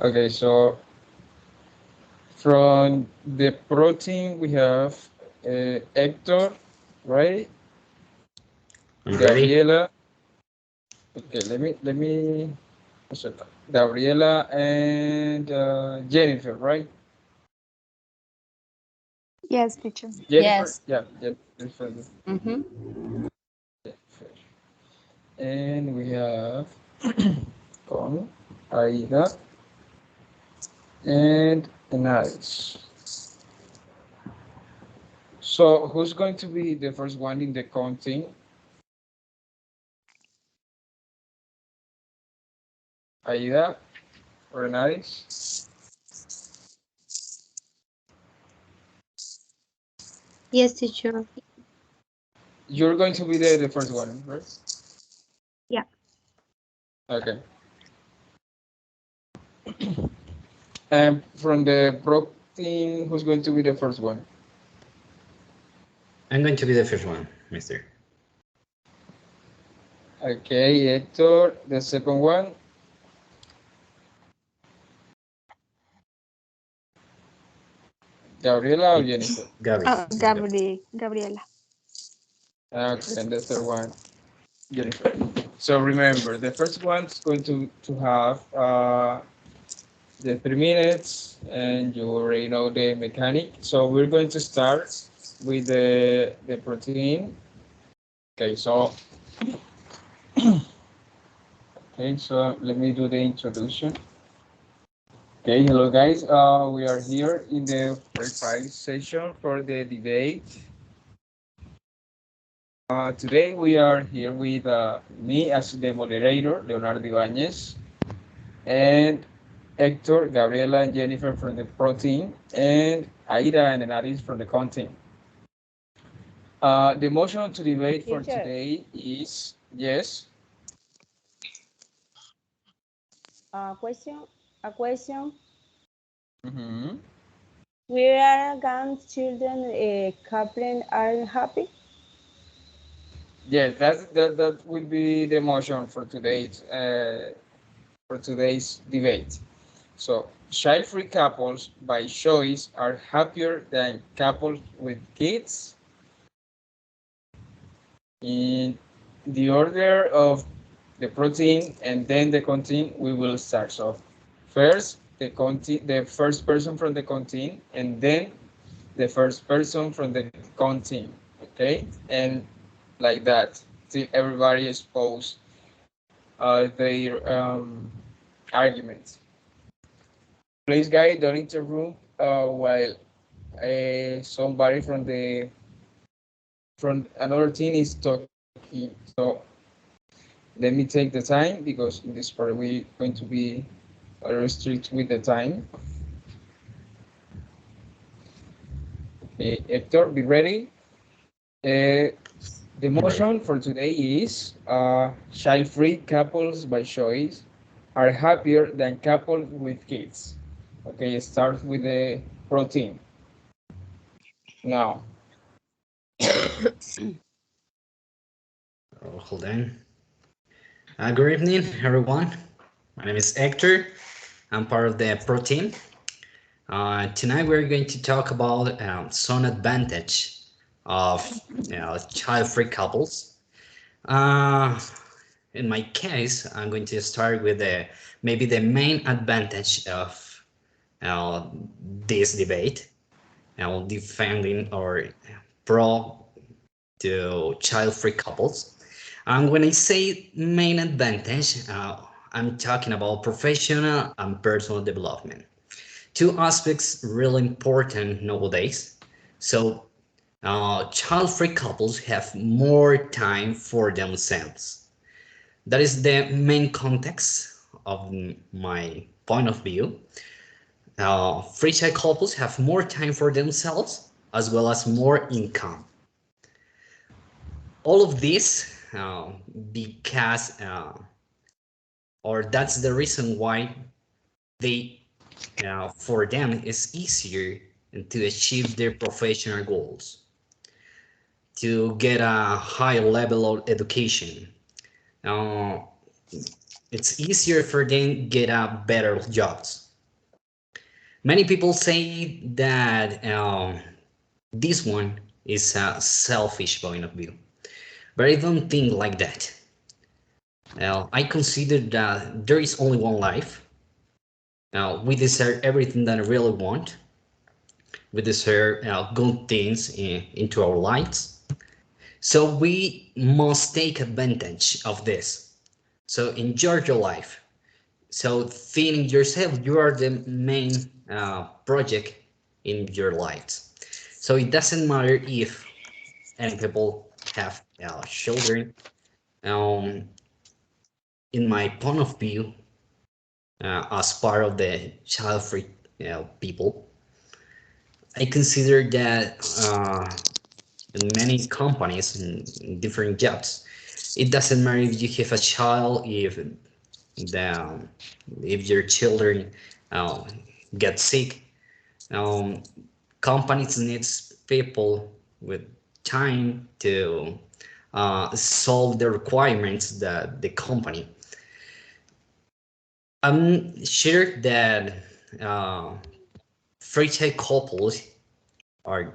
Okay, so from the protein we have Hector, right? I'm ready. Gabriela. Okay, let me Gabriela and Jennifer, right? Yes, teacher. Jennifer, Yes. yeah, Jennifer. Mm-hmm. Jennifer. And we have con Aida and Anaris. So who's going to be the first one in the counting? Aida or Anaris? Yes, teacher. You're going to be the first one, right? Yeah. Okay. And from the protein, who's going to be the first one? I'm going to be the first one, mister. Okay, Hector, the second one. Gabriela or It's Jennifer? Gabby. Gabriela. Okay, and the third one, Jennifer. So remember, the first one's going to have the 3 minutes, and you already know the mechanic. So we're going to start with the protein. Okay, so let me do the introduction. Okay, hello guys. We are here in the first session for the debate. Today we are here with me as the moderator, Leonardo Ibanez, and Hector, Gabriela, and Jennifer from the protein, and Aida and Enaris from the content. The motion to debate for Teacher, today is yes. question. A question. Mm-hmm. Where are children coupling are happy? Yes, that will be the motion for today's debate. So, child-free couples by choice are happier than couples with kids. In the order of the protein and then the content, we will start. So, first the first person from the content, and then the first person from the content. Okay, and like that till everybody expose their arguments. Please, guys, don't interrupt while somebody from another team is talking. So let me take the time because in this part we're going to be very strict with the time. Hector, be ready. Uh, the I'm ready. motion for today is child-free couples by choice are happier than couples with kids. Okay, start with the protein now. Oh, hold on. Good evening, everyone. My name is Hector. I'm part of the pro team. Tonight we're going to talk about some advantage of child-free couples. Uh, in my case, I'm going to start with maybe the main advantage of uh, this debate, defending or pro to child-free couples. And when I say main advantage, I'm talking about professional and personal development. Two aspects really important nowadays. So, child-free couples have more time for themselves. That is the main context of my point of view. Free child couples have more time for themselves as well as more income. All of this because or that's the reason why they for them it's easier to achieve their professional goals, to get a high level of education. uh, it's easier for them get a better jobs, Many people say that this one is a selfish point of view, but I don't think like that. I consider that there is only one life. We deserve everything that I really want. We deserve good things into our lives. So we must take advantage of this. So enjoy your life. So think yourself, you are the main project in your lives. So it doesn't matter if any people have children. Um, in my point of view, as part of the child-free people, I consider that in many companies in different jobs, it doesn't matter if you have a child, the if your children uh, get sick. Um, Companies needs people with time to solve the requirements that the company. I'm sure that uh, free-child couples are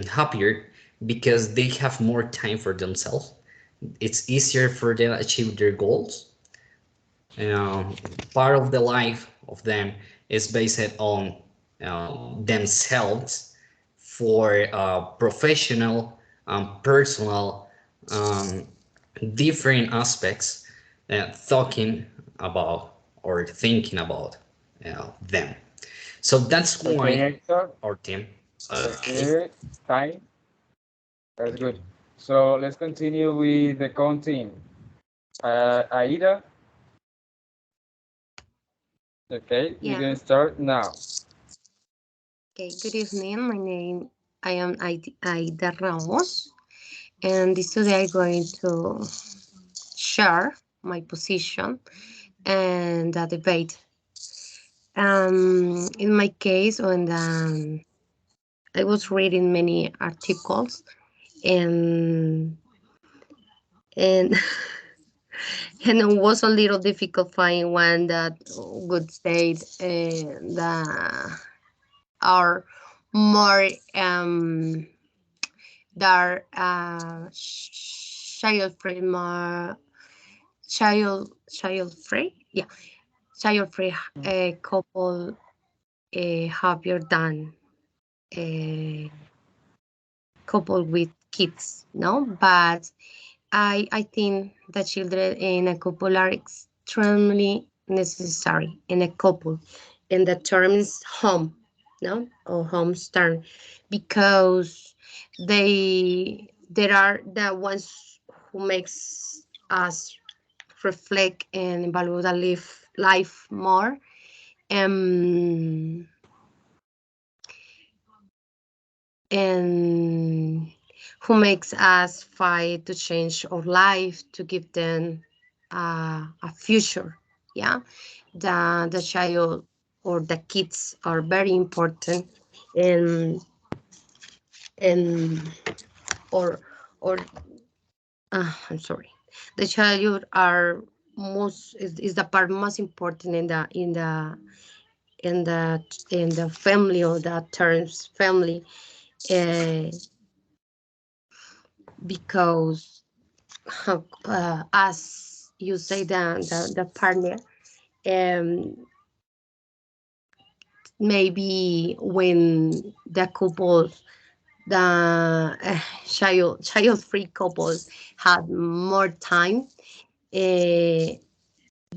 happier because they have more time for themselves. It's easier for them to achieve their goals. Um, Part of the life of them is based on themselves for professional, personal, um, different aspects, talking about or thinking about them. So that's Okay, why Hector. our team. Okay, fine. That's good. So let's continue with the content. Aida, okay, you Yeah. can start now. Okay. Good evening. My name I am Aida Ramos, and this today I'm going to share my position and the debate. In my case, when I was reading many articles and and and it was a little difficult finding one that would state that are more that are child free, more child free, yeah, child free couple happier than a couple with kids, no, but I think that children in a couple are extremely necessary in a couple. And the term is home, no, or home's term, because there are the ones who makes us reflect and value the life more. Um, and who makes us fight to change our life to give them a future. Yeah, the child or the kids are very important, and and or or I'm sorry, the child are is the part most important in the family, or the terms family, uh, because as you say, the partner, um, maybe when the couples, the child-free couples have more time, uh,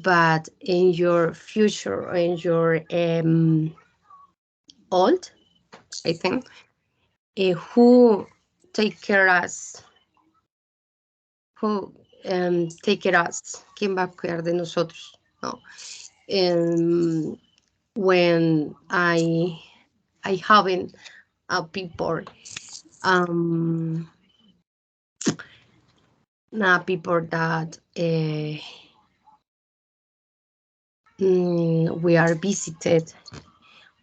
but in your future, in your old, I think, who take care us, who take care us, quién va a cuidar de nosotros, no. um, when I haven't people, um people that we are visited,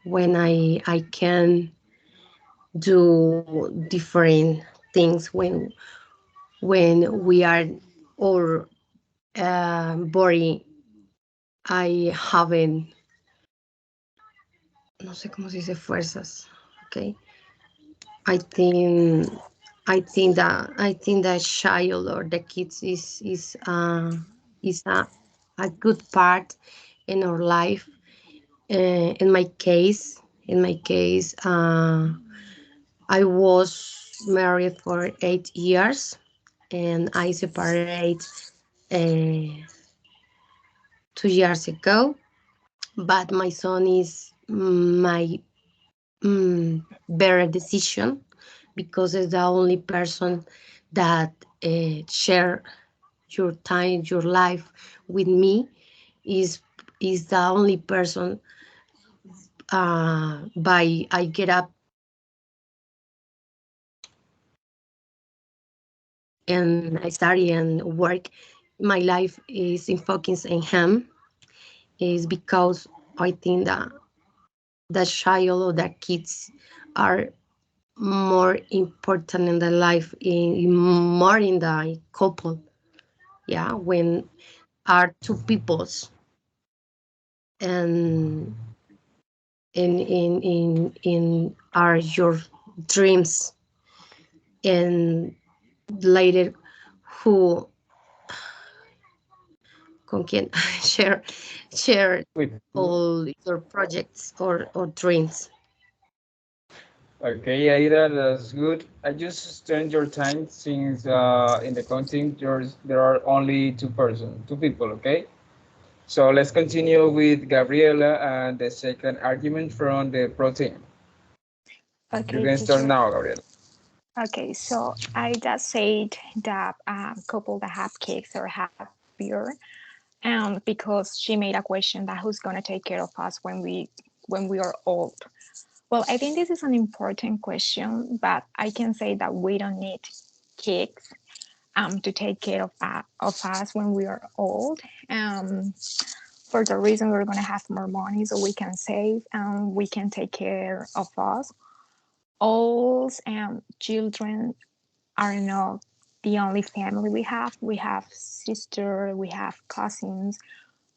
when I can do different things, when we are or body, I haven't no sé cómo se dice fuerzas, okay? I think I think that child or the kids is a good part in our life. In my case, I was married for 8 years, and I separated 2 years ago. But my son is my better decision because it's the only person that share your time, your life with me. Is the only person by I get up and I study and work. My life is in focus in him. Is because I think that the child or the kids are more important in the life, more in the couple. Yeah, when are two peoples and in are your dreams, and later who con quien share With you. all your projects or dreams. Okay, Aida, that's good. I just spend your time since in the content there are only two people, okay? So let's continue with Gabriela and the second argument from the protein. You Okay, can start teacher. now, Gabriela. Okay, so I just said that couple that have kids are happier, because she made a question that who's gonna take care of us when we are old. Well, I think this is an important question, but I can say that we don't need kids to take care of us when we are old. Um, for the reason we're gonna have more money, so we can save and we can take care of us. All children are not the only family we have. We have sister, we have cousins.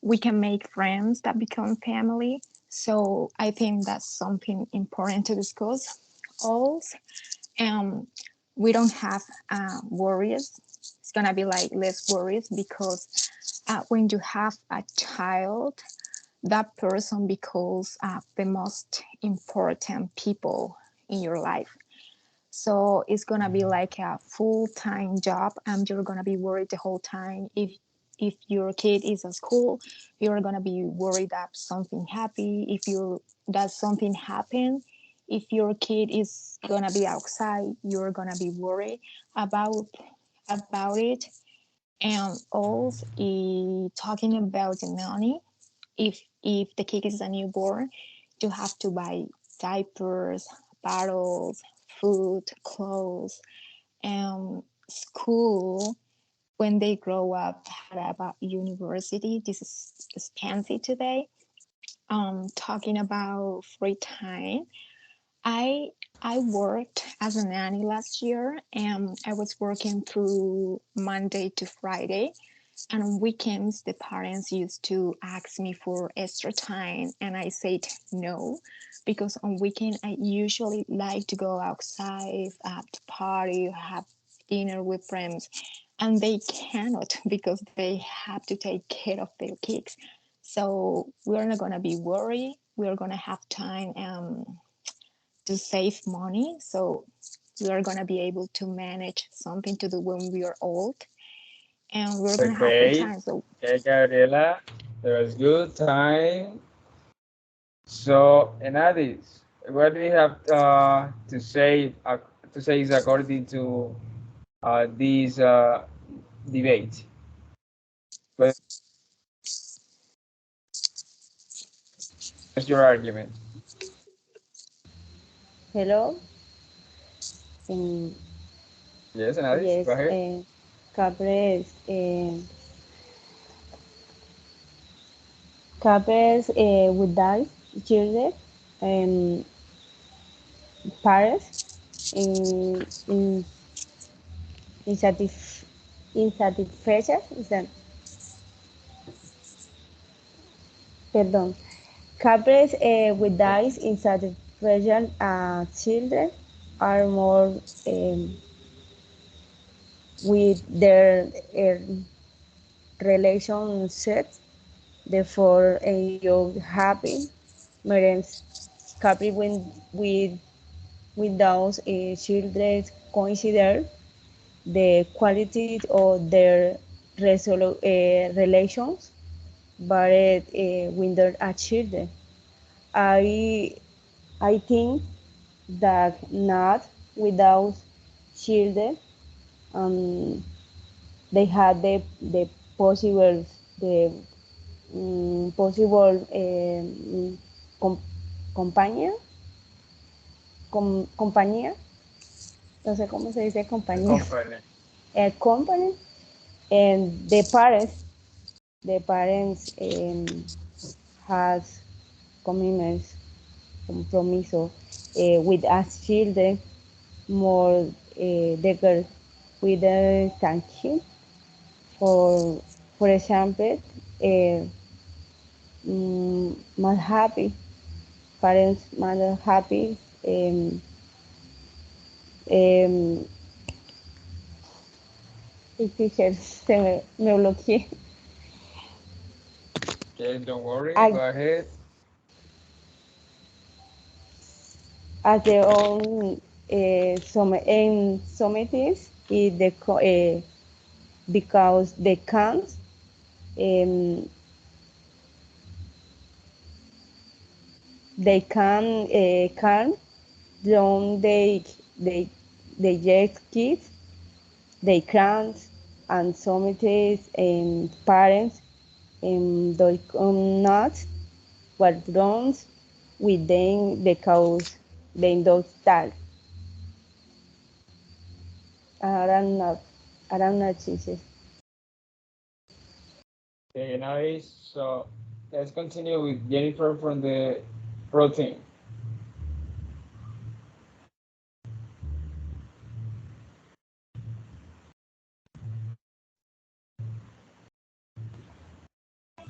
We can make friends that become family. So I think that's something important to discuss. Also, um, we don't have worries. It's gonna be like less worries because when you have a child, that person becomes the most important people in your life. So it's gonna be like a full-time job, and you're gonna be worried the whole time. If your kid is at school, you're gonna be worried that something happy. If you that something happen, if your kid is gonna be outside, you're gonna be worried about it. And also, talking about the money, if the kid is a newborn, you have to buy diapers, bottles, food, clothes, and school. When they grow up, how about university? This is expensive today. Talking about free time, I I worked as a nanny last year, and I was working through Monday to Friday. And on weekends, the parents used to ask me for extra time, and I said no, because on weekend I usually like to go outside, to party, have dinner with friends, and they cannot because they have to take care of their kids. So we're not gonna be worried. We're gonna have time to save money. So we are gonna be able to manage something to do when we are old, and we're gonna have free Okay, time. So okay, Gabriela, that was good time. So, Enadis, what do you have to say is according to this debate? What's your argument? Hello. Um, Yes, Enadis, yes, go ahead. couples with died children, um, parents in insatisf- insatisfechas, perdón, Couples with dies in such region children are more with their relationships, therefore you happy parents couple with those children consider the quality of their relations but with their children. I I think that not without children um, they had the possible the possible com- compañía compañía no sé cómo se dice The compañía company. company and the parents has commitments compromiso with us children more deeper with the thank for example uh, more happy parents more happy um, teacher me bloqueé Okay, don't worry. as, Go ahead. as their own summits is because they can't um, they can don't they just kids they can't and summits and parents they not what wrong with them because they don't start I don't know I don't know Jesus. Okay, nice. So let's continue with Jennifer from the protein.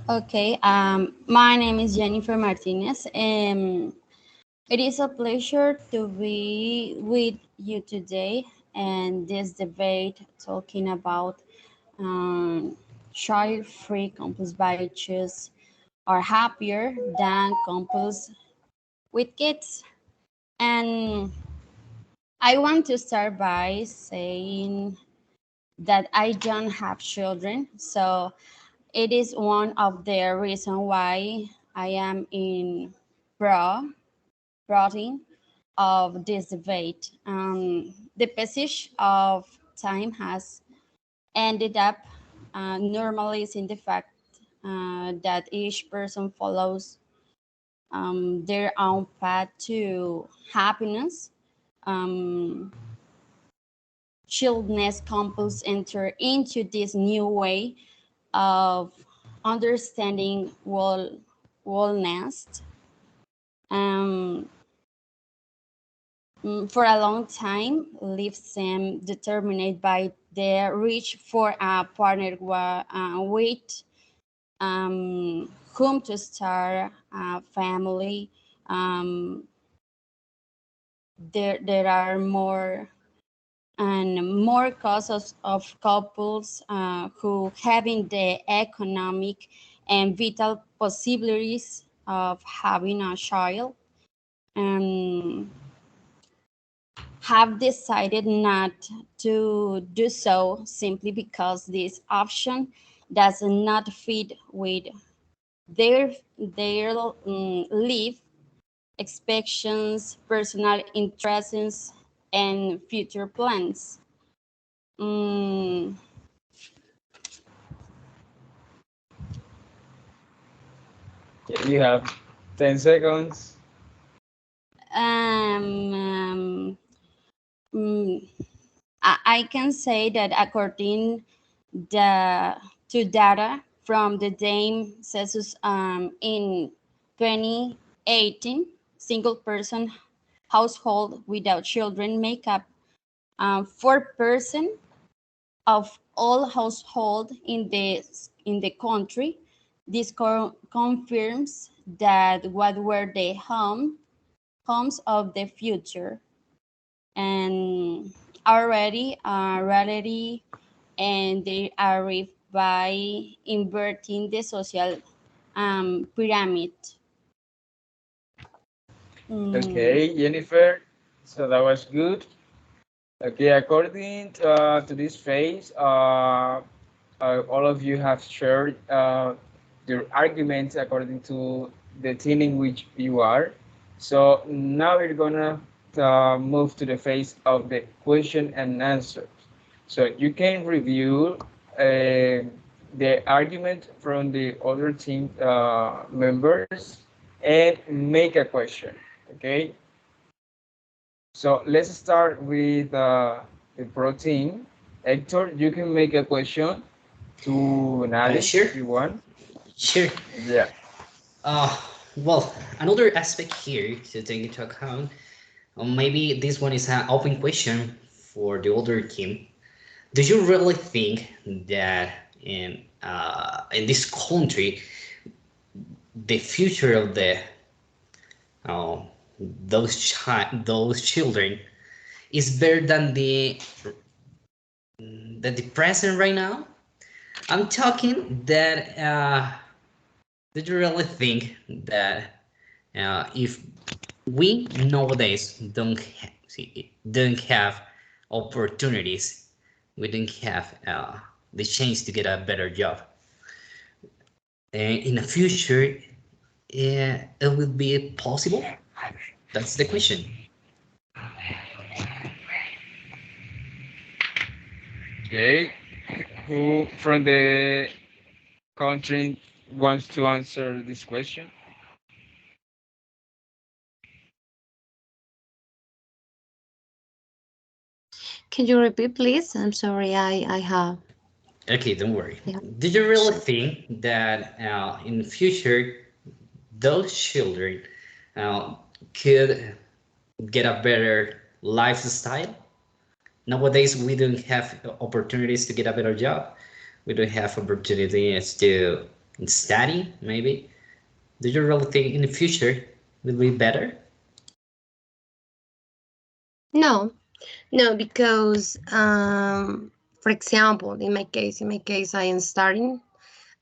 Okay, my name is Jennifer Martinez. It is a pleasure to be with you today and this debate talking about child-free couples by choice are happier than couples with kids. And I want to start by saying that I don't have children, so it is one of the reasons why I am in pro protein of this debate. The passage of time has ended up normalizing the fact that each person follows their own path to happiness. Um, Childness couples enter into this new way of understanding wellness. Um, for a long time, leaves them determined by the reach for a partner with whom to start a family. Um, there are more and more causes of couples who having the economic and vital possibilities of having a child and have decided not to do so simply because this option does not fit with their life expectations, personal interests, and future plans. Mm, Okay, you have 10 seconds. um, um, mm, I can say that according the to data from the Dame census in 2018, single person household without children make up 4% of all household in the country. This confirms that what were the homes of the future and already reality, and they arrive by inverting the social pyramid. Mm, Okay, Jennifer. So that was good. Okay, according to this phase, all of you have shared your arguments according to the team in which you are. So now we're gonna move to the phase of the question and answer. So you can review the argument from the other team members and make a question. Okay. So let's start with the protein. Hector, you can make a question to Nadia Sure, if you want. sure. Yeah. Uh, well, another aspect here to take into account, maybe this one is an open question for the older team. Do you really think that in this country, the future of the uh, those children is better than the present right now? I'm talking that. Did you really think that if we nowadays don't have opportunities, we don't have the chance to get a better job, and in the future, it will be possible? That's the question. Okay. Who from the country wants to answer this question? Can you repeat, please? I'm sorry, I have. Okay, don't worry. Yeah. Do you really think that in the future those children uh, could get a better lifestyle? Nowadays we don't have opportunities to get a better job. We don't have opportunities to study, maybe. Do you really think in the future will be better? No, no, because for example, in my case, I am starting,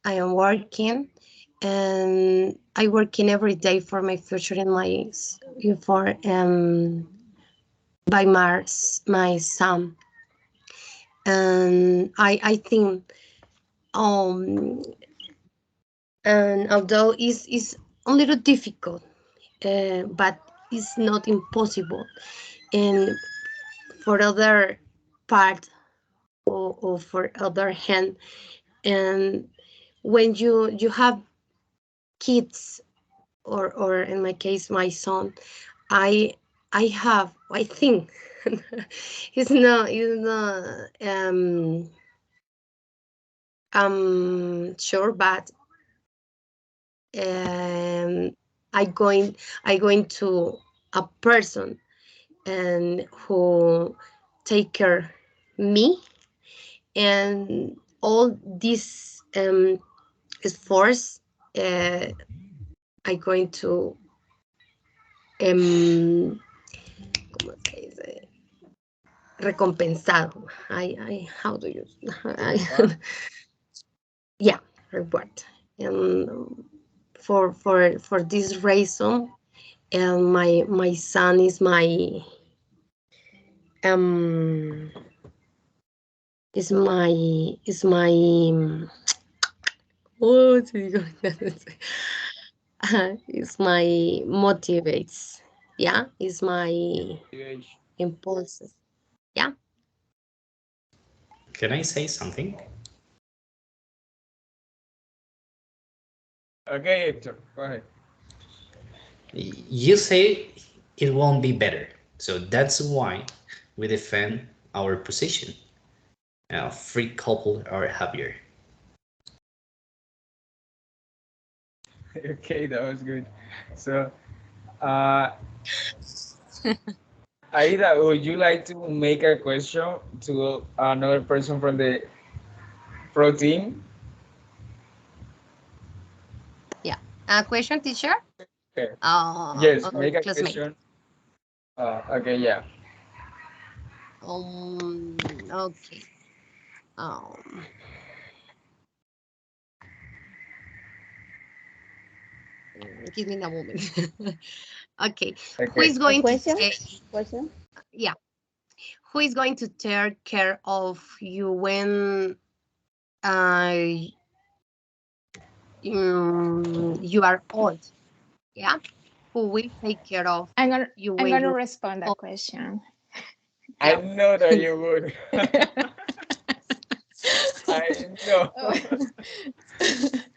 I am working, and I working every day for my future in for by my son, and I think um and although it's a little difficult, but it's not impossible. And for other part, or for other hand, and when you have kids, or in my case my son, i I think it's not sure, but um I going to a person and who take care me, and all this is force, I going to ¿cómo se dice? Recompensado. I how do you Reward. yeah, reward. And for this reason, and my son um is my oh, te digo, is my motivates. Yeah, is my impulses. Yeah. Can I say something? Okay, Hector, go ahead. You say it won't be better, so that's why we defend our position. Free couple are happier. Okay, that was good. So, uh, Aida, would you like to make a question to another person from the pro team? Yeah. A question, teacher? Okay. Oh, Yes, make a classmate. question. Okay, yeah. Okay. Um, Give me a moment. Okay. Who Okay. is A going to question? take, Question? yeah, who is going to take care of you when uh, you are old? Yeah. Who will take care of I'm gonna you I'm when gonna you're respond that old? question. I Yeah. know that you would. I know.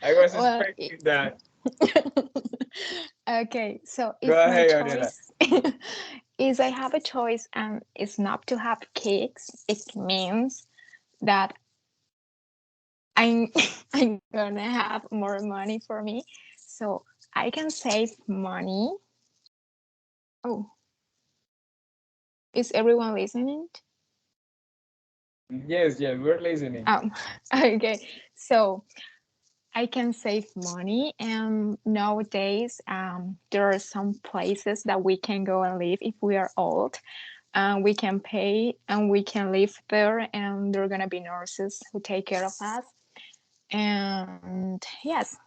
I was Well, expecting that. okay, so Go if my ahead, Gabriela. choice is I have a choice and it's not to have kids, it means that I'm I'm gonna have more money for me. So I can save money. Oh, is everyone listening? Yes, yes, we're listening. Oh, okay. So I can save money, and nowadays there are some places that we can go and live if we are old. We can pay and we can live there, and there are gonna be nurses who take care of us. And yes,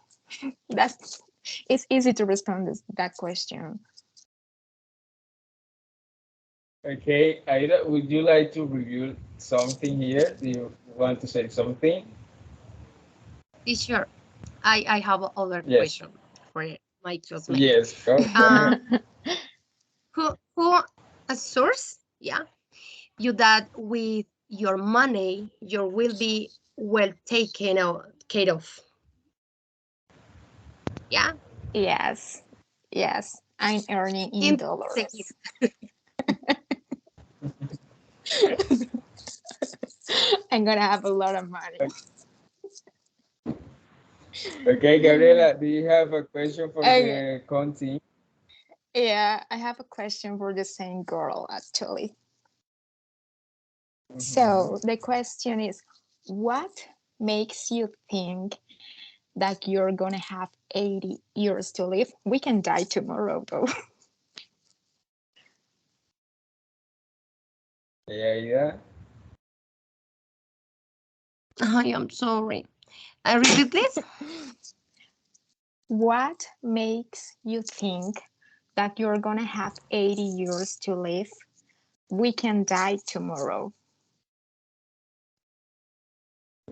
that's it's easy to respond that question. Okay, Aida, would you like to review something here? Do you want to say something? Teacher, I have other Yes, question for my classmate. yes, go Uh, ahead. who assures, yeah, you that with your money you will be well taken care of, yeah, Yes, yes, I'm earning in in the kid. dollars. I'm gonna have a lot of money. Okay, Gabriela, do you have a question for Okay, the content? yeah, I have a question for the same girl actually. Mhm. So the question is, what makes you think that you're gonna have 80 years to live? We can die tomorrow, though. Yeah, yeah. I am sorry. Repeat, please. What makes you think that you're gonna have 80 years to live? We can die tomorrow.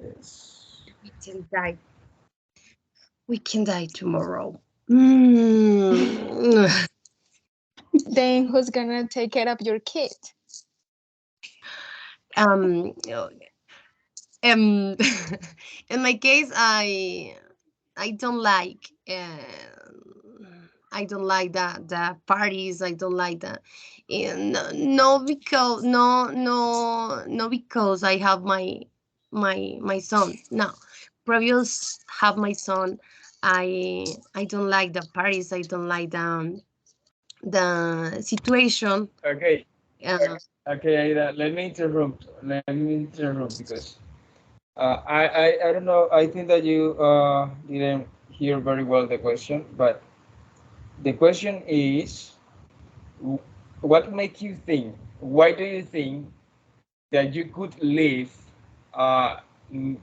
Yes. We can die. We can die tomorrow. Mm. Then who's gonna take care of your kid? um, um, in my case, I don't like. I don't like the parties. I don't like the. No, because no because I have my son. No, previous have my son. I don't like the parties. I don't like the situation. Okay, Uh, okay, Aida, let me interrupt. Let me interrupt because I don't know. I think that you didn't hear very well the question, but the question is, what makes you think? Why do you think that you could live uh, m-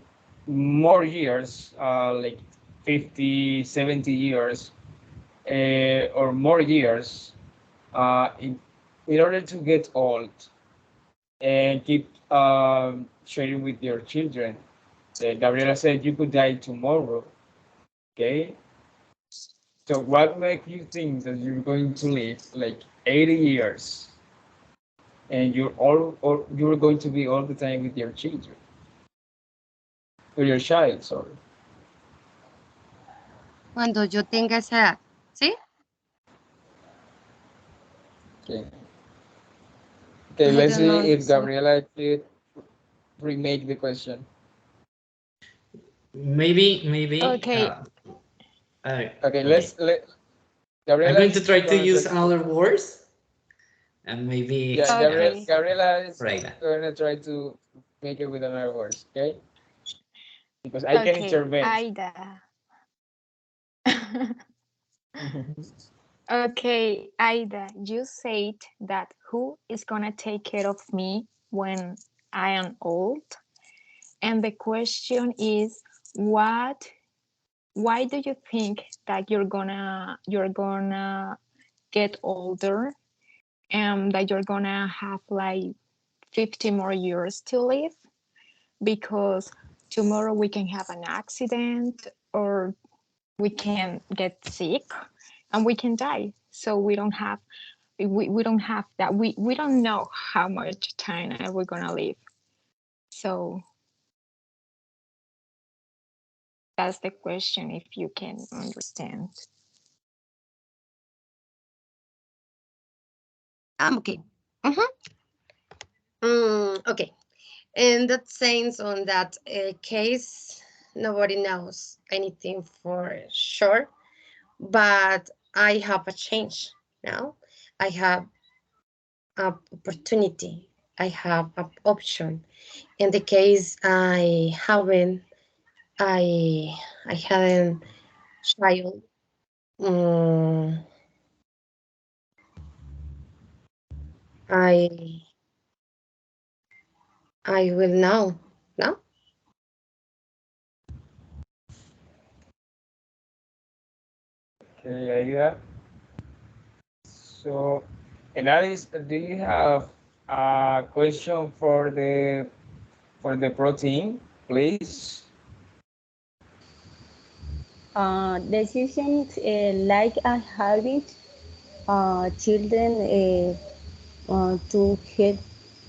more years, like 50, 70 years, or more years, in order to get old and keep sharing with your children? Gabriela said you could die tomorrow. Okay, so what makes you think that you're going to live like 80 years and you're all or you're going to be all the time with your children, with your child, sorry. cuando yo tenga esa edad, ¿sí? Okay. Okay, I let's don't see if understand. Gabriela could remake the question. Maybe Okay, Okay, okay. let I'm Gabriela going to is try to gonna try use to, another words and maybe yeah, okay, Gabriela is right. gonna try to make it with another words, okay? Because I can okay, intervene. Ida. Okay, Ida, you said that who is gonna take care of me when I am old? And the question is, what? Why do you think that you're gonna get older and that you're gonna have like 50 more years to live? Because tomorrow we can have an accident or we can get sick and we can die. So we don't have that. We don't know how much time are we gonna live. So that's the question if you can understand. Okay. Mhm. Okay. In that sense, on that case, nobody knows anything for sure, but I have a change now. I have an opportunity. I have an option. In the case I I hadn't child. Um, I I will know. No. Okay, Aida. So, and Alice, do you have a question for the protein, please? Decisions like having children to head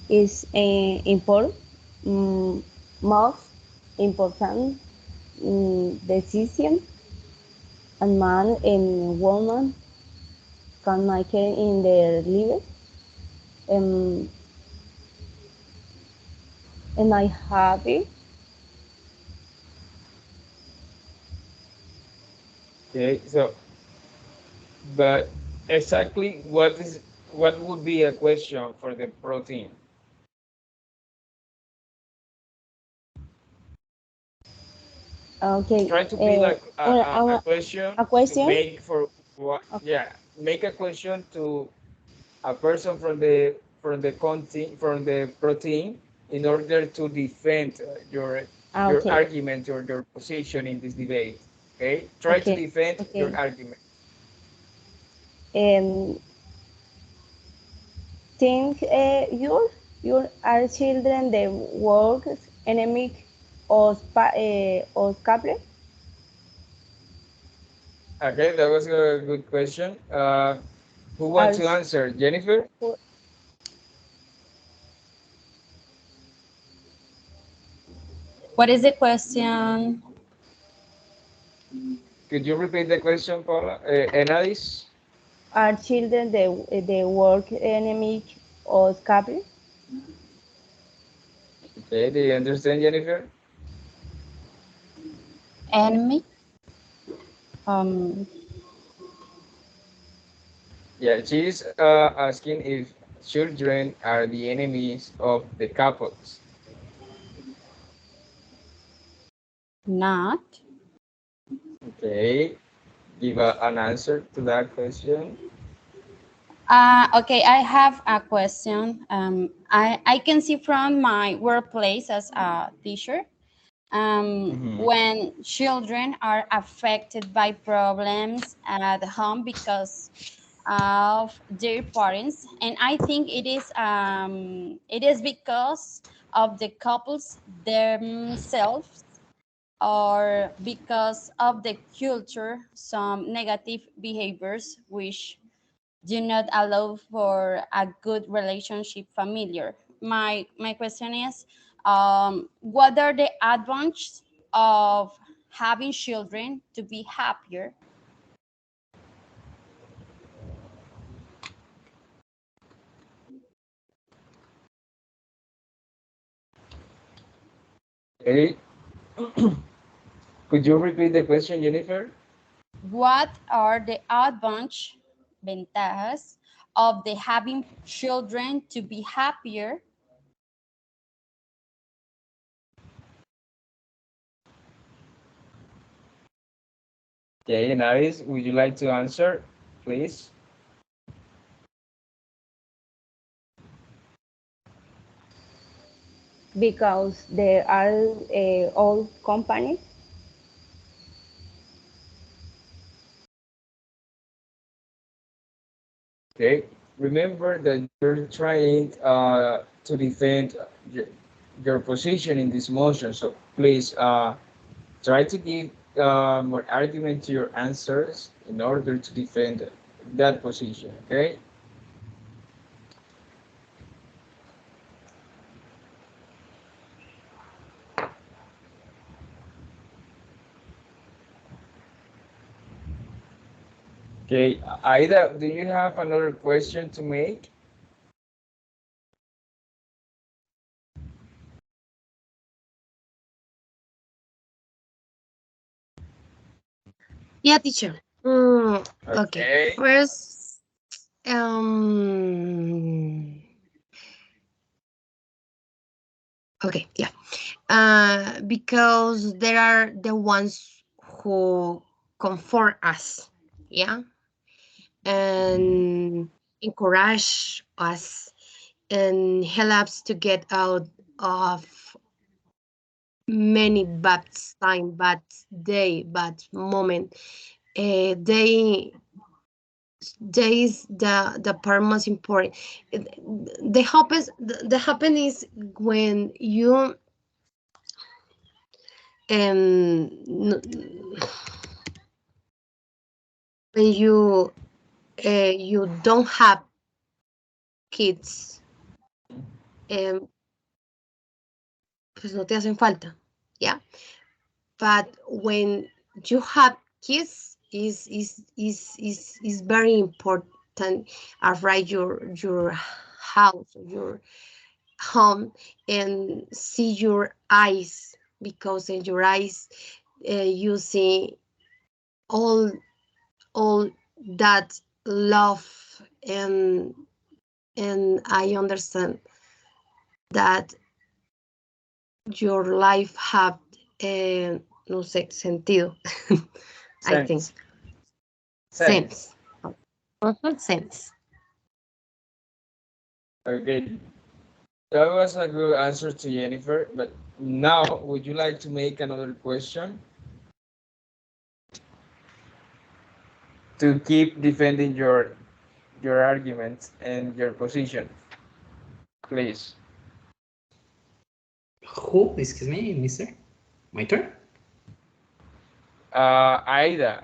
is important. Most important decision a man and woman can make it in their lives. Um, and I happy. Okay, so but exactly what would be a question for the protein? Okay. Try to be like a Well, question a to question. make for what? Okay. Yeah, make a question to a person from the content from the protein in order to defend your Okay. argument or your position in this debate. Okay, try to Okay. defend your Okay. argument. Um, think your are children the work enemy or couple Okay, that was a good question. Who are wants to answer? Jennifer, What is the question? could you repeat the question, Paula? And Alice? are children the work enemy or couple? Okay, do you understand, Jennifer? Enemy? Um, Yeah, she's asking if children are the enemies of the couples. not. Okay, give an answer to that question. Okay, I have a question. I can see from my workplace as a teacher, Hmm. when children are affected by problems at home because of their parents, and I think it is because of the couples themselves or because of the culture, some negative behaviors which do not allow for a good relationship familiar. My question is, what are the advantages of having children to be happier? Okay, could you repeat the question, Jennifer? What are the advantages, ventajas, of the having children to be happier? Okay, and Alice, would you like to answer, please? Because there are old companies. Okay, remember that you're trying to defend your, your position in this motion, so please try to give more argument to your answers in order to defend that position, okay? Okay, Aida, do you have another question to make? Yeah, teacher. Okay. Okay. First, um, okay, yeah. Because there are the ones who comfort us, yeah, and encourage us and help us to get out of many bad time, bad day, bad moment. They is the part most important. The happen is when you n- when you don't have kids, um, pues no te hacen falta, yeah. But when you have kids, is very important. Arrive your house, your home, and see your eyes, because in your eyes you see all all that love, and I understand that your life have no sé, sentido. I think Sense. Sense. sense. Sense. Okay. That was a good answer to Jennifer, but now would you like to make another question to keep defending your arguments and your position, please? Who? Excuse me, mister? My turn? Aida.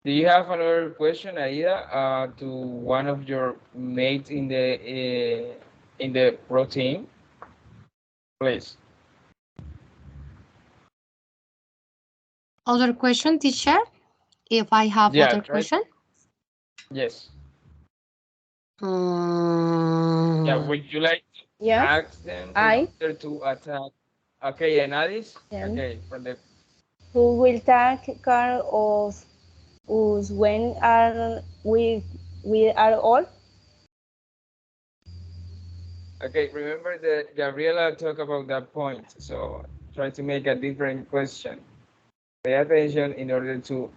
Do you have another question, Aida, to one of your mates in the pro team, please? Other question, teacher? If I have Yeah, other try. question? Yes. Yeah, Mm, would you like to Yes, ask them in I order to attack? Okay, and Alice? am. Okay, from the Who will take care of us when are we are old? okay, remember that Gabriela talked about that point, so try to make a different question. Pay attention in order to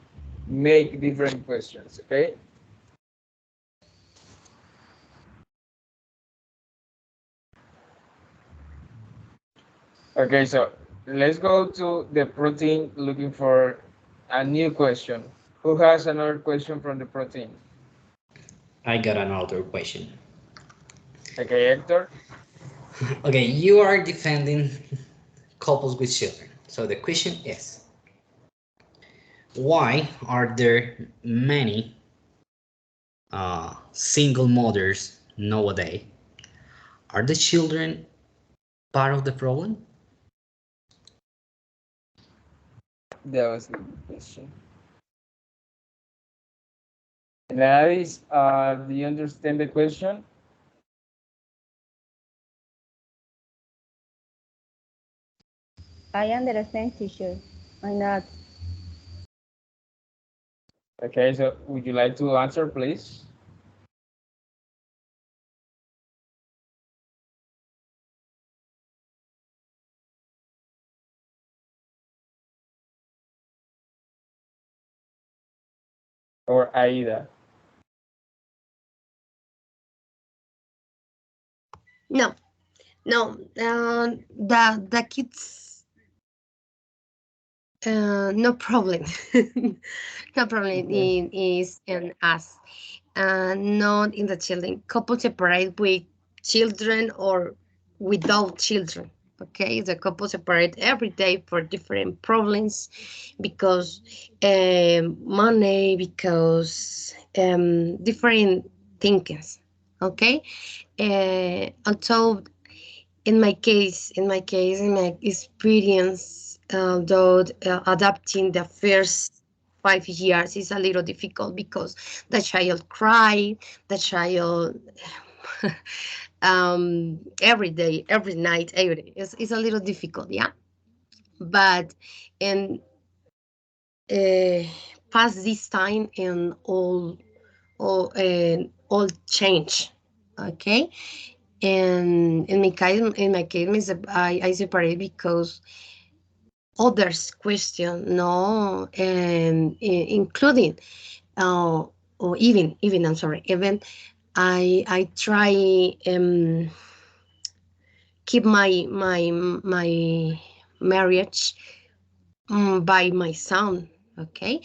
make different questions, okay? Okay, so let's go to the protein looking for a new question. Who has another question from the protein? I got another question. Okay, Hector. Okay, you are defending couples with children. So the question is, why are there many single mothers nowadays? Are the children part of the problem? That was a good question. And Alice, do you understand the question? I understand, teacher. I not. Okay, so would you like to answer, please? or Aida? No, no. The kids, no problem. No problem Okay. is in us, not in the children. Couple separate with children or without children. Okay, the couple separate every day for different problems because money, because different thinkings. Okay, although in my experience, though adapting the first 5 years is a little difficult because the child cry, the child every day, every night, every day. It's a little difficult, yeah. But in uh, past this time and all change, okay. And in my case, I separate because others question, no, and including, uh, or even I'm sorry, even I try keep my marriage by my son, okay.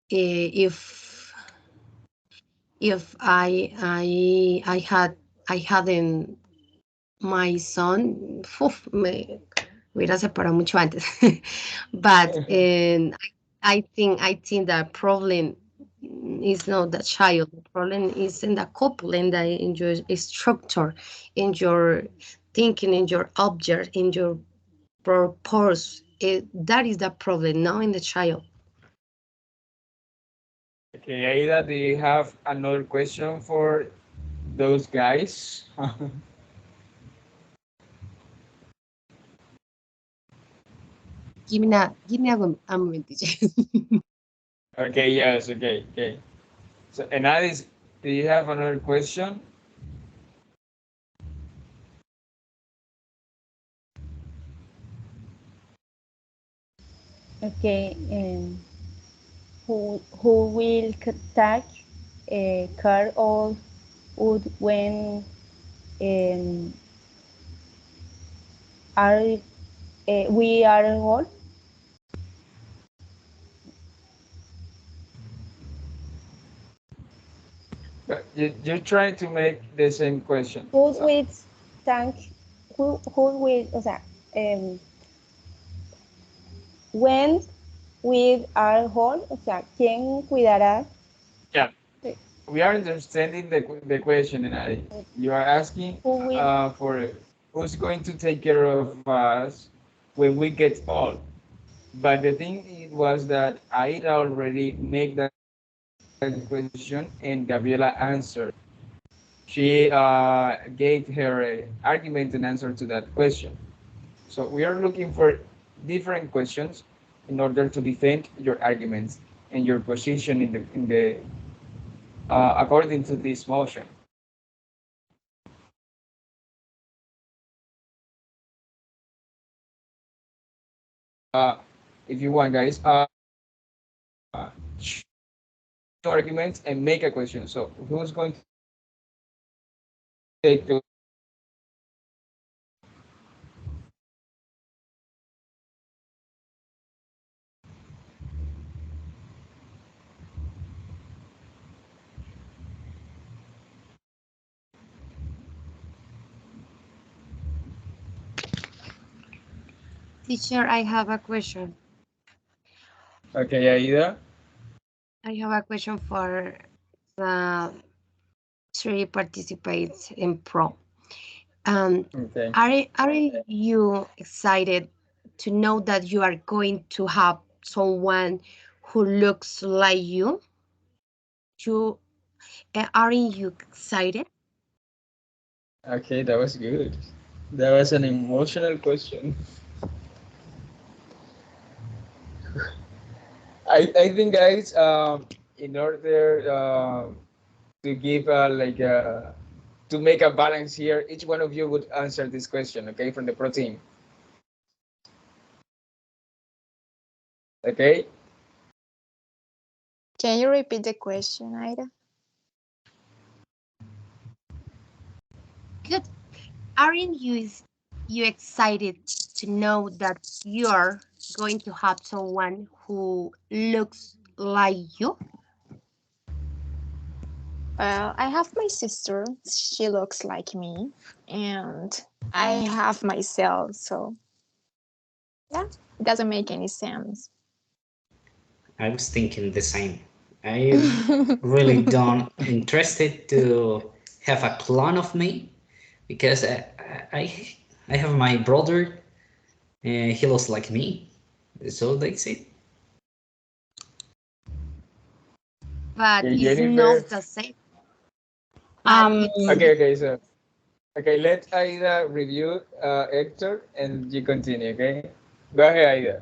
If I hadn't my son, me hubiera separado mucho antes. But I think the problem is not the child. The problem is in the couple, in your structure, in your thinking, in your object, in your purpose. That is the problem, not in the child. Okay, Aida, do you have another question for those guys? Give me a moment, DJ. Okay, yes, okay, okay. So, and Alice, do you have another question? Okay. Who will take care of wood when um, are we are old? But you're trying to make the same question. Who So, will tank? Who will? O sea, when we are old, o sea, ¿quién cuidará? yeah, Sí. we are understanding the question, and you are asking Who will? for who's going to take care of us when we get old. But the thing it was that I already made that question and Gabriela answered. She gave her argument and answer to that question. So we are looking for different questions in order to defend your arguments and your position in the according to this motion. Uh, if you want, guys, show arguments and make a question. So who's going to take the Teacher, I have a question. Okay, Aida? I have a question for the three participants in pro. Um, Okay. are you excited to know that you are going to have someone who looks like you? You aren't you excited? Okay, that was good. That was an emotional question. I think, guys, in order to give to make a balance here, each one of you would answer this question, okay, from the pro team. Okay? Can you repeat the question, Ida? Good. Aren't you excited to know that you're going to have someone who looks like you? Well, I have my sister. She looks like me, and I have myself. So yeah, it doesn't make any sense. I was thinking the same. I really don't interested to have a clone of me because I have my brother. He looks like me, so that's it. But Okay, it's Jennifer. not the same. But Um, it's Okay, so okay, let Aida review Hector and you continue, okay? Go ahead, Aida.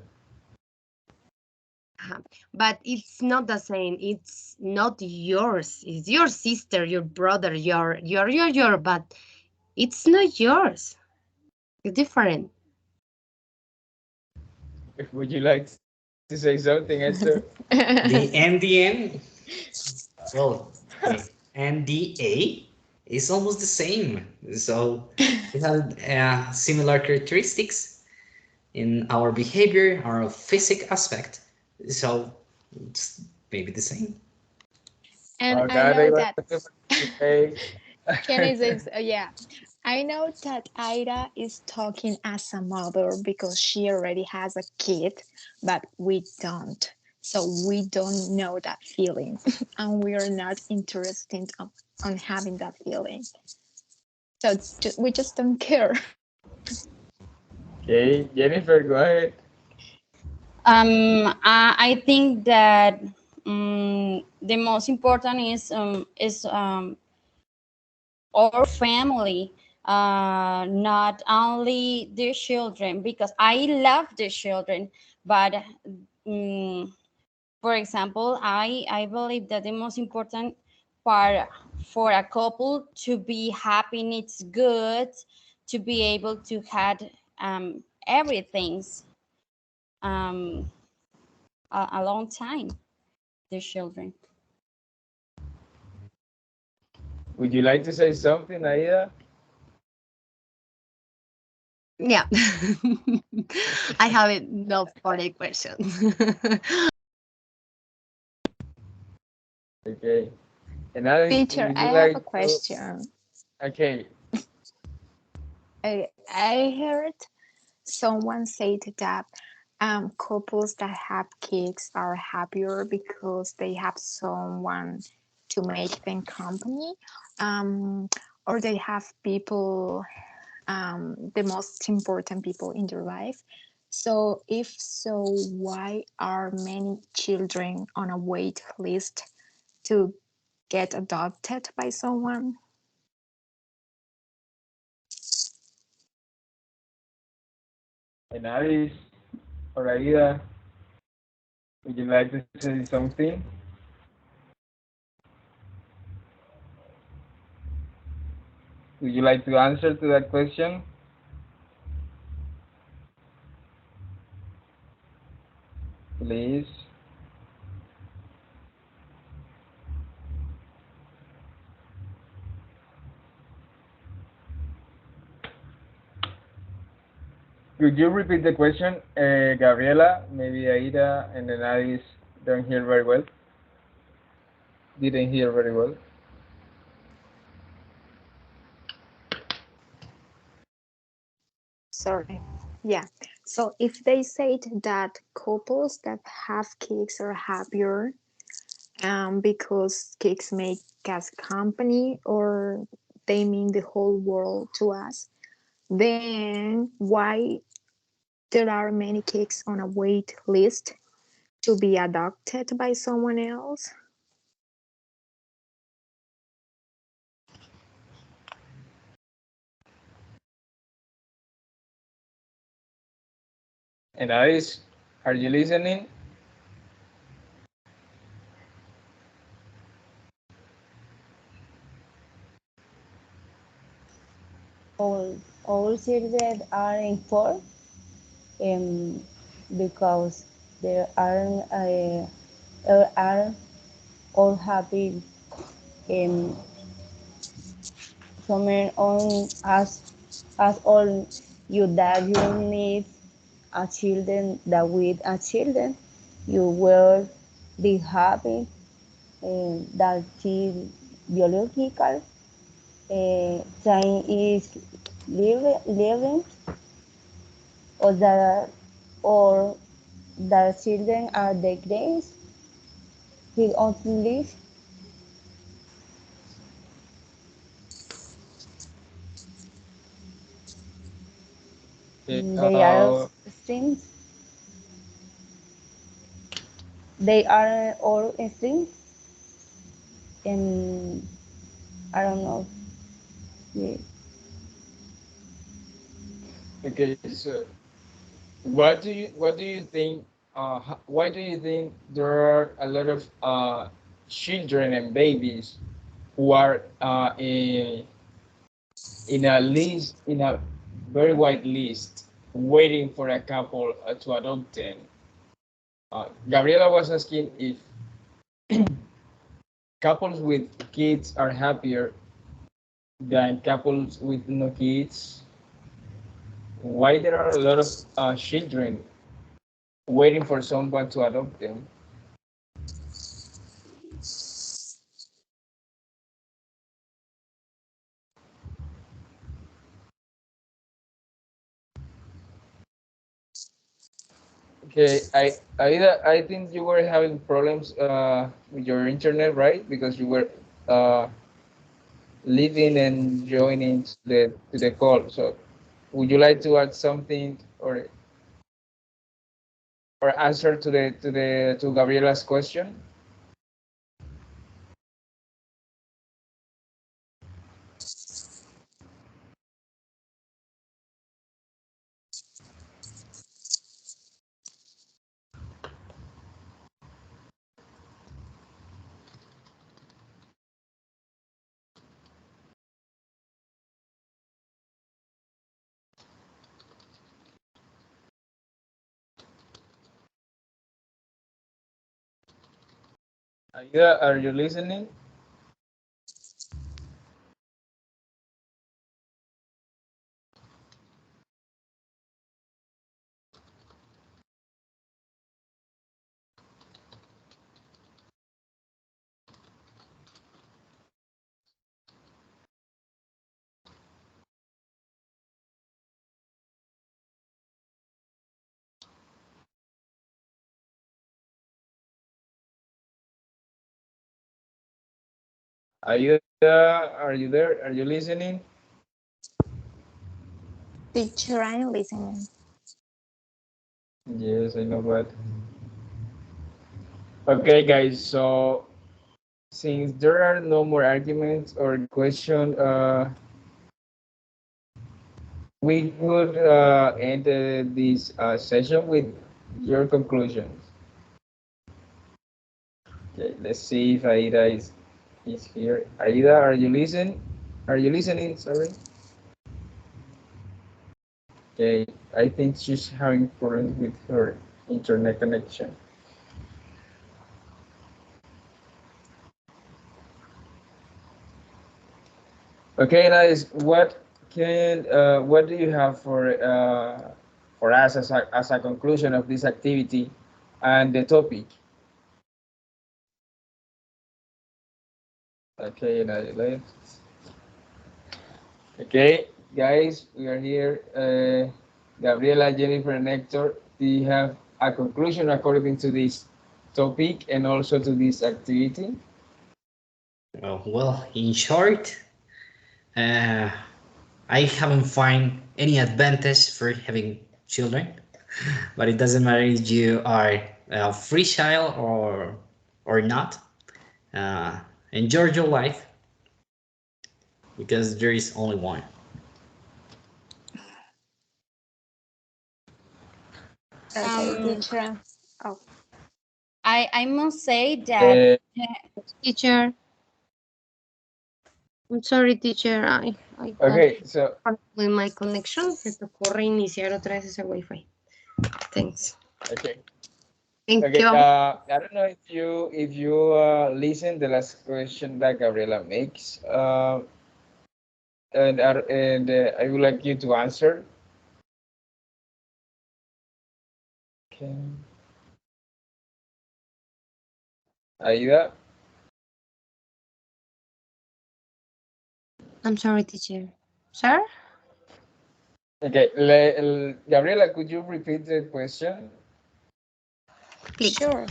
but it's not the same. It's not yours. It's your sister, your brother, your. But it's not yours. It's different. Would you like to say something, Hector? The NDN, well, the NDA is almost the same. So it has similar characteristics in our behavior, our physic aspect. So it's maybe the same. And Oh I God, I know want that. to participate. Can I say, yeah, I know that Ida is talking as a mother because she already has a kid, but we don't. So we don't know that feeling, and we are not interested on having that feeling. So we just don't care. Okay, Jennifer, go ahead. I think that the most important is our family, not only the children, because I love the children, but um, for example, I believe that the most important part for a couple to be happy, and it's good to be able to have everything um, a long time, the children. Would you like to say something, Aida? Yeah. I have enough for the question. Okay. And now, Teacher, would I you have a like to? question. Okay. I heard someone said that couples that have kids are happier because they have someone to make them company, um, or they have people, the most important people in their life. So, if so, why are many children on a wait list to get adopted by someone? And Alice or Aida, would you like to say something? Would you like to answer to that question? Please. Could you repeat the question, Gabriela? Maybe Aida and then Alice don't hear very well. Didn't hear very well. Sorry. Yeah. So if they said that couples that have kids are happier because kids make us company or they mean the whole world to us, then why there are many kids on a wait list to be adopted by someone else? And Alice, are you listening? All children are equal um, because there are all happy um, summer on as all you that you need a children that with a children you will be happy that is biological time is living or that or the children are the grace he only live Okay, they are things they are all things and I don't know. Yeah. okay, so what do you think? Why do you think there are a lot of children and babies who are in a list, in a very wide list, waiting for a couple to adopt them? Gabriela was asking if couples with kids are happier than couples with no kids. Why there are a lot of children waiting for someone to adopt them? Okay, I think you were having problems with your internet, right? Because you were uh, leaving and joining to the call. So, would you like to add something or answer to Gabriela's question? Aida, are you listening? Aida, are you there? Are you listening? Teacher, I'm listening. Yes, I know, but okay, guys. So since there are no more arguments or question, we could end this session with your conclusions. Okay, let's see if Aida is here. Aida, are you listening? Are you listening? Sorry. Okay, I think she's having problems with her internet connection. Okay, guys, what do you have for us as a conclusion of this activity and the topic? Okay, now let's. Okay, guys, we are here. Gabriela, Jennifer, and Hector. Do you have a conclusion according to this topic and also to this activity? Well, in short, uh, I haven't find any advantage for having children, but it doesn't matter if you are a free child or not. Uh, Enjoy your life because there is only one. Okay, Um, teacher. Oh, I must say that Uh, Teacher, I'm sorry, teacher. I got okay, so with my connection. Me tocó reiniciar otra vez ese Wi-Fi. Thanks. okay. Thank Okay, you. I don't know if you listen the last question that Gabriela makes, and I would like you to answer. Okay, Aida. I'm sorry, teacher. Sir, Okay, Gabriela, could you repeat the question? please. Sure,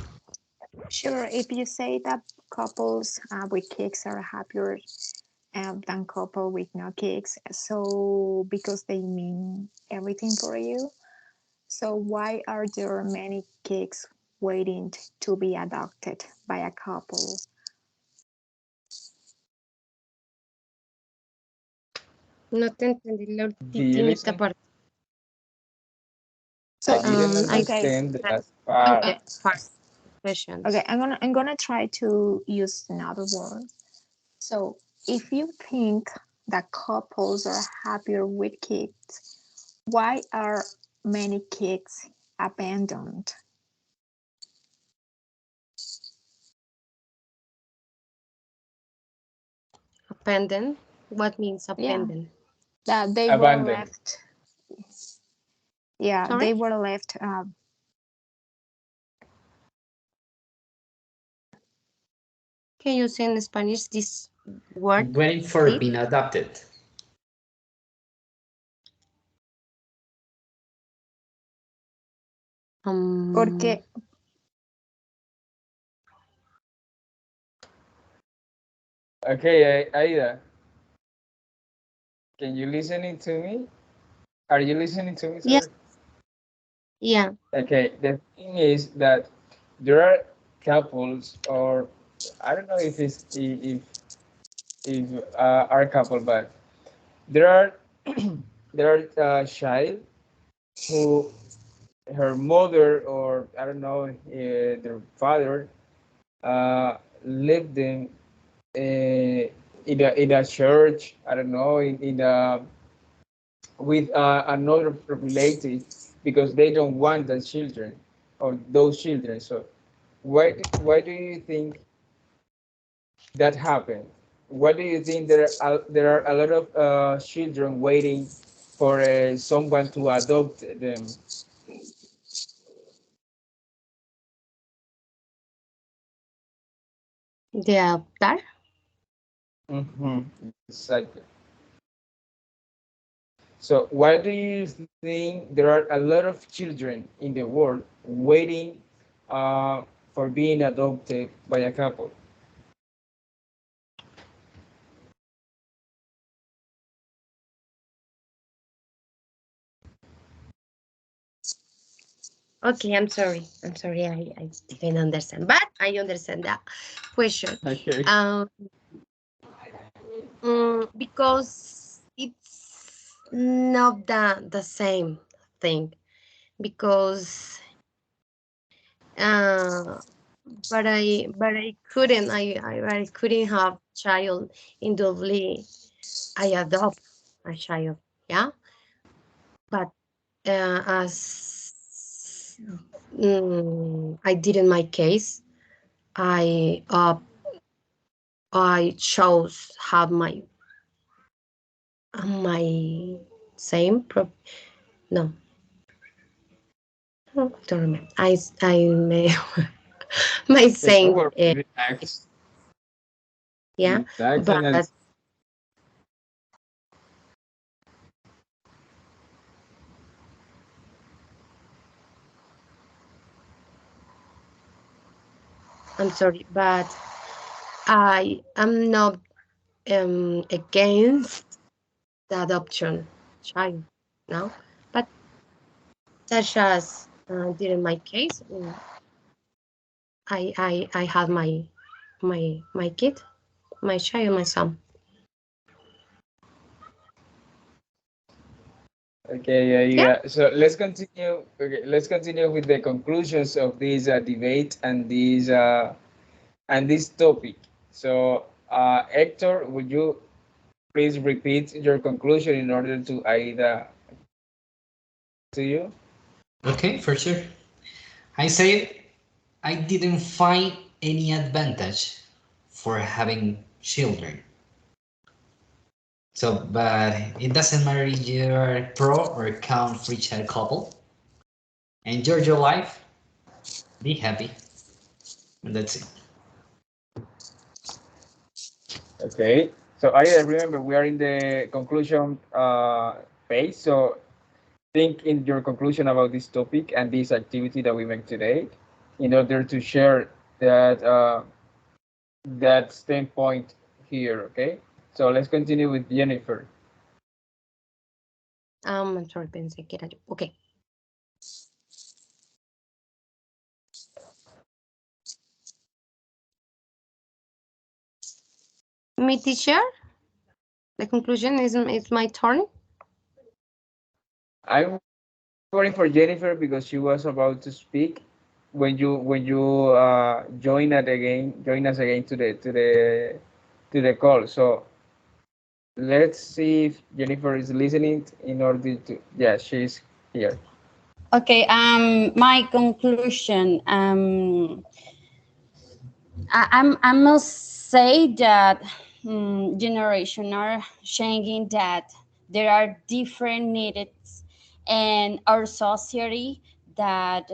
sure. If you say that couples with kids are happier than couple with no kids, so because they mean everything for you, so why are there many kids waiting to be adopted by a couple? No te entendí la Do you ultimita listen? parte. I So, didn't I okay, understand the last okay, part. first okay, questions. I'm gonna try to use another word. So, if you think that couples are happier with kids, why are many kids abandoned? Abandon. What means Yeah, abandon? that they were Abandoned. left. Yeah, Sorry? they were left. Can you say in Spanish this word, Waiting for please? being adopted. Um, Porque Okay, Aida, can you listening to me? Are you listening to me, yes, sir? yeah. Okay, the thing is that there are couples, or I don't know if it's if are couple, but there are there are child who her mother or I don't know their father left them in a church. I don't know in a with another relative because they don't want the children or those children. So why do you think that happened? Why do you think there are a lot of children waiting for someone to adopt them? De adoptar. Mm-hmm. Exactly. So why do you think there are a lot of children in the world waiting uh, for being adopted by a couple? Okay, I'm sorry. I'm sorry. I didn't understand, but I understand that question. Okay. Um, because it's not the same thing. Because uh, but I couldn't. I couldn't have child individually. I adopt a child. Yeah, but as I did in my case, I uh, I chose have my same no, don't remember. I may my Okay, don't same worry, relax, yeah, relax, but and I'm sorry, but I am not against the adoption child now, but such as during my case, I had my kid, my child, my son. okay, yeah, Yeah. yeah. So let's continue. Okay, let's continue with the conclusions of this debate and this topic. So, Hector, would you please repeat your conclusion in order to Aida to you? Okay, for sure. I say I didn't find any advantage for having children. So, but it doesn't matter if you're pro or con free child couple. Enjoy your life, be happy, and that's it. Okay. So I remember we are in the conclusion phase. So think in your conclusion about this topic and this activity that we make today, in order to share that that standpoint here. Okay. So let's continue with Jennifer. I'm sorry, pensé que era yo. Okay. Me teacher, the conclusion is it's my turn. I'm waiting for Jennifer because she was about to speak. When you join us again to the call. So let's see if Jennifer is listening in order to. Yeah, she's here. Okay, my conclusion. I must say that generation are changing, that there are different needs in our society, that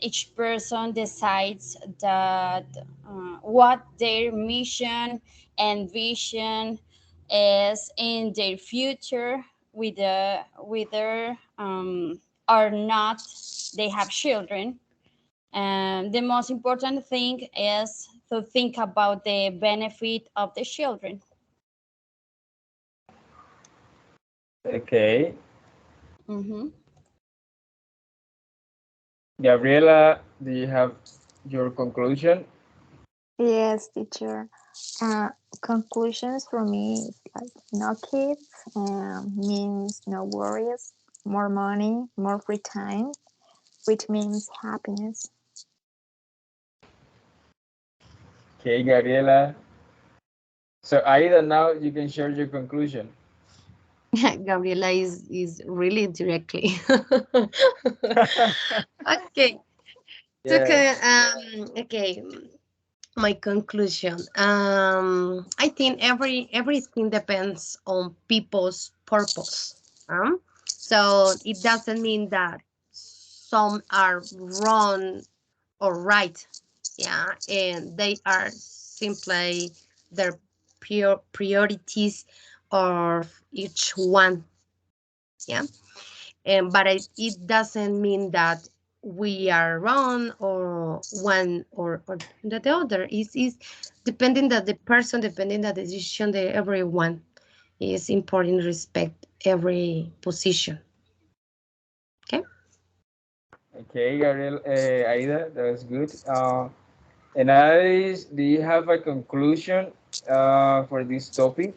each person decides that what their mission and vision is in their future, whether or not they have children. And the most important thing is to think about the benefit of the children. Okay, Mm-hmm. Gabriela, do you have your conclusion? Yes, teacher. Uh, Conclusions for me is like no kids means no worries, more money, more free time, which means happiness. Okay, Gabriela. So Aida, now you can share your conclusion. Gabriela is really directly. Okay. So, Yeah. okay. My conclusion. I think everything depends on people's purpose. So it doesn't mean that some are wrong or right. Yeah, and they are simply their priorities of each one. Yeah, and but it doesn't mean that we are wrong or one or the other is depending that the person, depending that the decision that everyone is important, respect every position. Okay. Okay, Gabriel, Aida, that was good. And Alice, do you have a conclusion for this topic?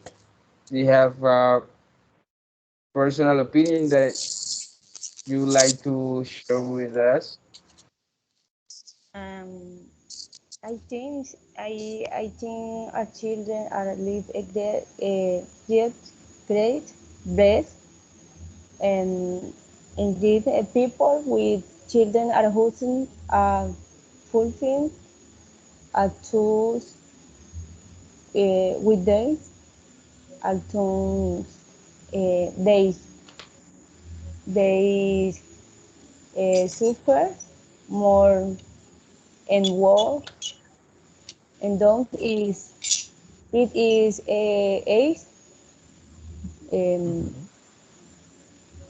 Do you have a personal opinion that you like to share with us? Um, I think our children are live a yet great breath, and indeed people with children are wholesome fulfilled tools with them to they suffer more and work and don't is it is a age. um,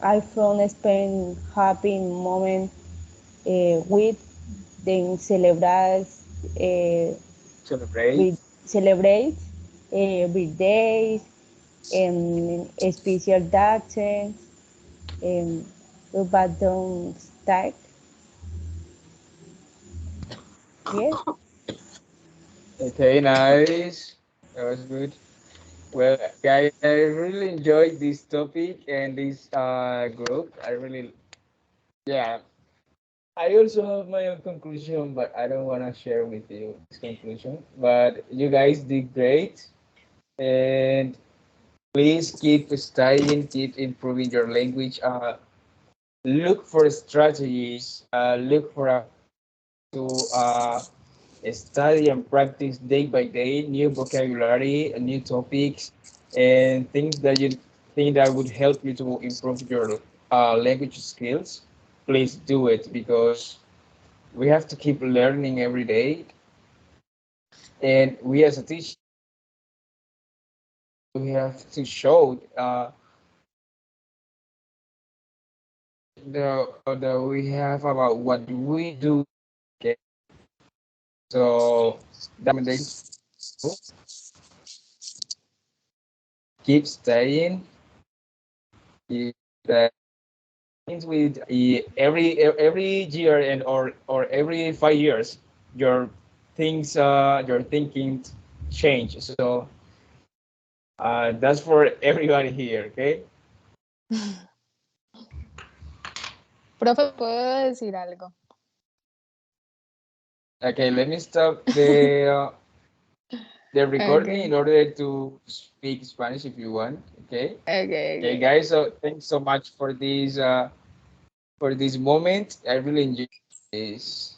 I from spend happy moment with them uh, Celebrate. with celebrate birthdays and special dates, um, but don't start. Yes. Okay, nice. That was good. Well, guys, I really enjoyed this topic and this group. I really, yeah. I also have my own conclusion, but I don't want to share with you this conclusion. But you guys did great, and please keep studying, keep improving your language. Look for strategies. Look for a to study and practice day by day new vocabulary and new topics and things that you think that would help you to improve your language skills, please do it because we have to keep learning every day. And we as a teacher, we have to show the we have about what we do. Okay, so that recommendation to keep studying. Keep the things with every year and or every 5 years, your things your thinking change. So that's for everybody here. Okay. Profe, ¿puedo decir algo? Okay. Let me stop the recording in Okay, order to speak Spanish if you want. Okay. okay, Okay, okay. guys. So thanks so much for this moment. I really enjoyed this.